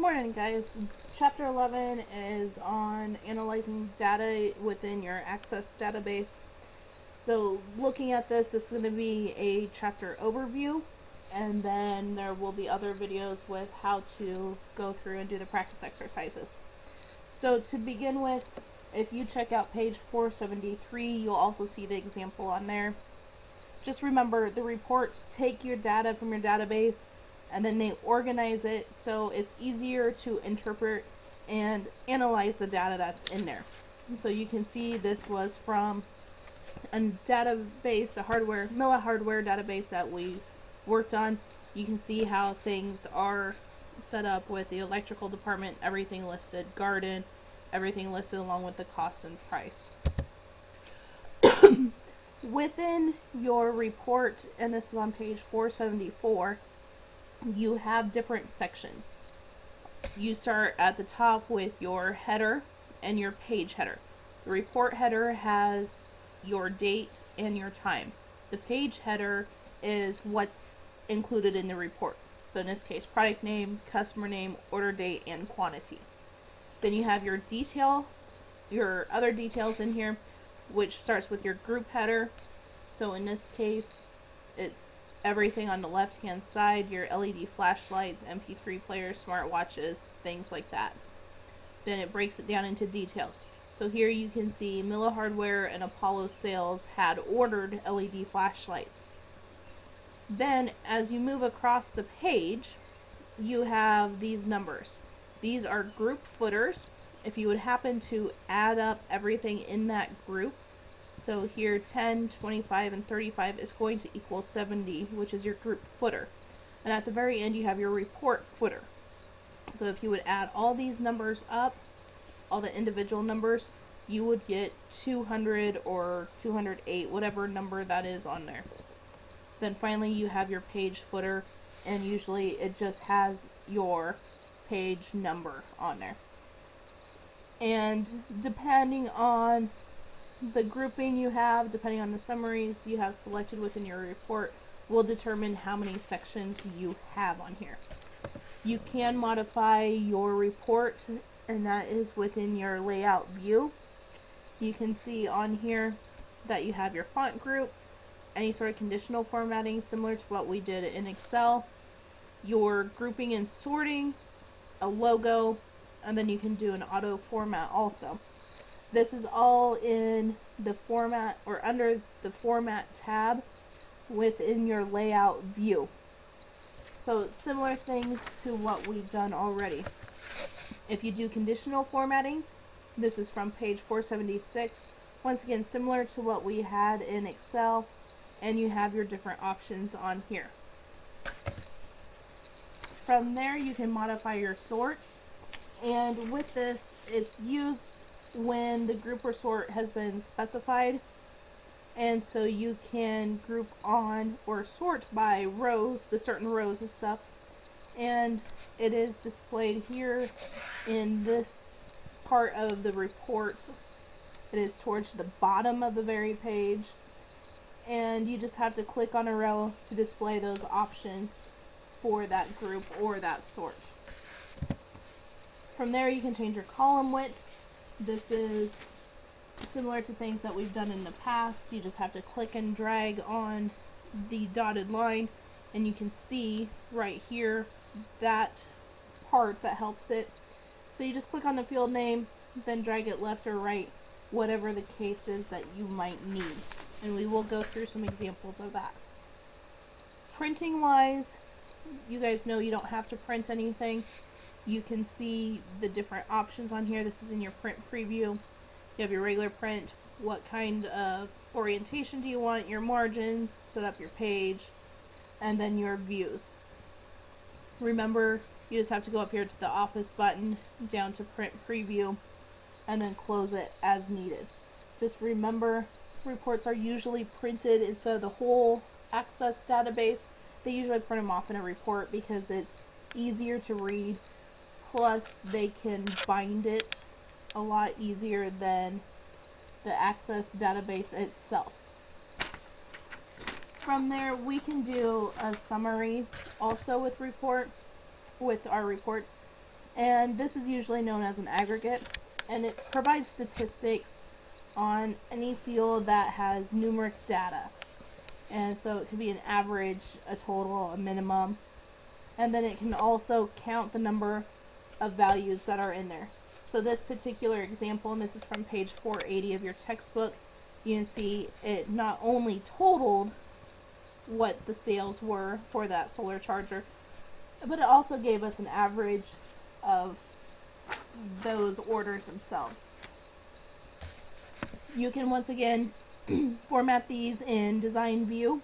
morning, guys. Chapter 11 is on analyzing data within your Access database. So looking at this is going to be a chapter overview, and then there will be other videos with how to go through and do the practice exercises. So to begin with, if you check out page 473, you'll also see the example on there. Just remember, the reports take your data from your database and then they organize it so it's easier to interpret and analyze the data that's in there. So you can see this was from a database, the hardware, Milla hardware database that we worked on. You can see how things are set up with the electrical department, everything listed, garden, everything listed along with the cost and price. Within your report, and this is on page 474, you have different sections. You start at the top with your header and your page header. The report header has your date and your time. The page header is what's included in the report. So in this case, product name, customer name, order date, and quantity. Then you have your detail, your other details in here, which starts with your group header. So in this case, it's everything on the left hand side, your LED flashlights, MP3 players, smartwatches, things like that. Then it breaks it down into details. So here you can see Milla Hardware and Apollo Sales had ordered LED flashlights. Then as you move across the page, you have these numbers. These are group footers. If you would happen to add up everything in that group, so here 10, 25, and 35 is going to equal 70, which is your group footer. And at the very end you have your report footer. So if you would add all these numbers up, all the individual numbers, you would get 200 or 208, whatever number that is on there. Then finally you have your page footer, and usually it just has your page number on there. And depending on the grouping you have, depending on the summaries you have selected within your report, will determine how many sections you have on here. You can modify your report, and that is within your layout view. You can see on here that you have your font group, any sort of conditional formatting similar to what we did in Excel, your grouping and sorting, a logo, and then you can do an auto format also. This is all in the format, or under the format tab within your layout view. So similar things to what we've done already. If you do conditional formatting, this is from page 476. Once again, similar to what we had in Excel, and you have your different options on here. From there you can modify your sorts, and with this it's used when the group or sort has been specified, and so you can group on or sort by rows, the certain rows and stuff, and it is displayed here in this part of the report. It is towards the bottom of the very page, and you just have to click on a row to display those options for that group or that sort. From there you can change your column width. This is similar to things that we've done in the past. You just have to click and drag on the dotted line, and you can see right here that part that helps it. So you just click on the field name, then drag it left or right, whatever the case is that you might need. And we will go through some examples of that. Printing wise, you guys know you don't have to print anything. You can see the different options on here. This is in your print preview. You have your regular print, what kind of orientation do you want, your margins, set up your page, and then your views. Remember, you just have to go up here to the office button, down to print preview, and then close it as needed. Just remember, reports are usually printed instead of the whole Access database. They usually print them off in a report because it's easier to read. Plus, they can bind it a lot easier than the Access database itself. From there, we can do a summary also with our reports. And this is usually known as an aggregate, and it provides statistics on any field that has numeric data. And so it could be an average, a total, a minimum, and then it can also count the number of values that are in there. So this particular example, and this is from page 480 of your textbook, you can see it not only totaled what the sales were for that solar charger, but it also gave us an average of those orders themselves. You can once again format these in design view,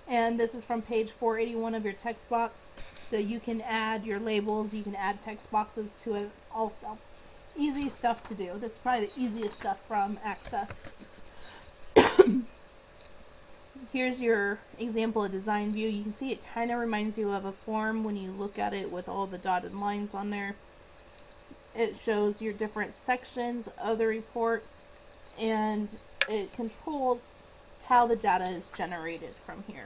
and this is from page 481 of your text box, so you can add your labels, you can add text boxes to it also. Easy stuff to do. This is probably the easiest stuff from Access. Here's your example of design view. You can see it kind of reminds you of a form when you look at it with all the dotted lines on there. It shows your different sections of the report, and it controls how the data is generated from here.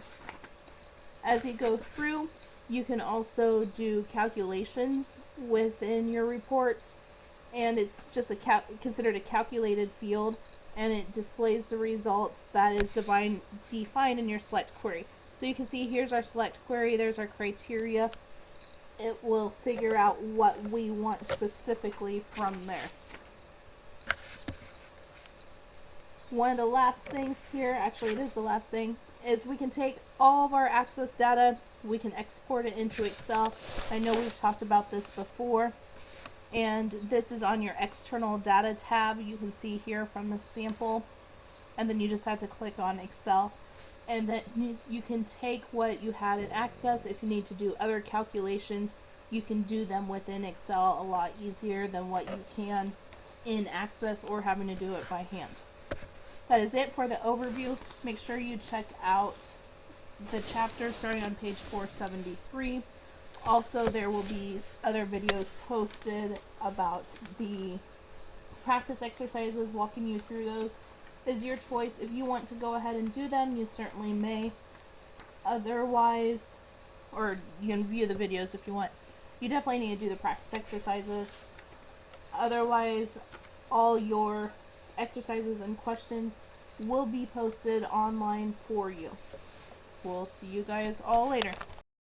As you go through, you can also do calculations within your reports, and it's just considered a calculated field, and it displays the results that is defined in your select query. So you can see here's our select query, there's our criteria. It will figure out what we want specifically from there. One of the last things here, actually it is the last thing, is we can take all of our Access data, we can export it into Excel. I know we've talked about this before, and this is on your external data tab. You can see here from the sample, and then you just have to click on Excel, and then you can take what you had in Access. If you need to do other calculations, you can do them within Excel a lot easier than what you can in Access or having to do it by hand. That is it for the overview. Make sure you check out the chapter starting on page 473. Also, there will be other videos posted about the practice exercises, walking you through those. Is your choice. If you want to go ahead and do them, you certainly may. Otherwise, or you can view the videos if you want. You definitely need to do the practice exercises. Otherwise, all your exercises and questions will be posted online for you. We'll see you guys all later.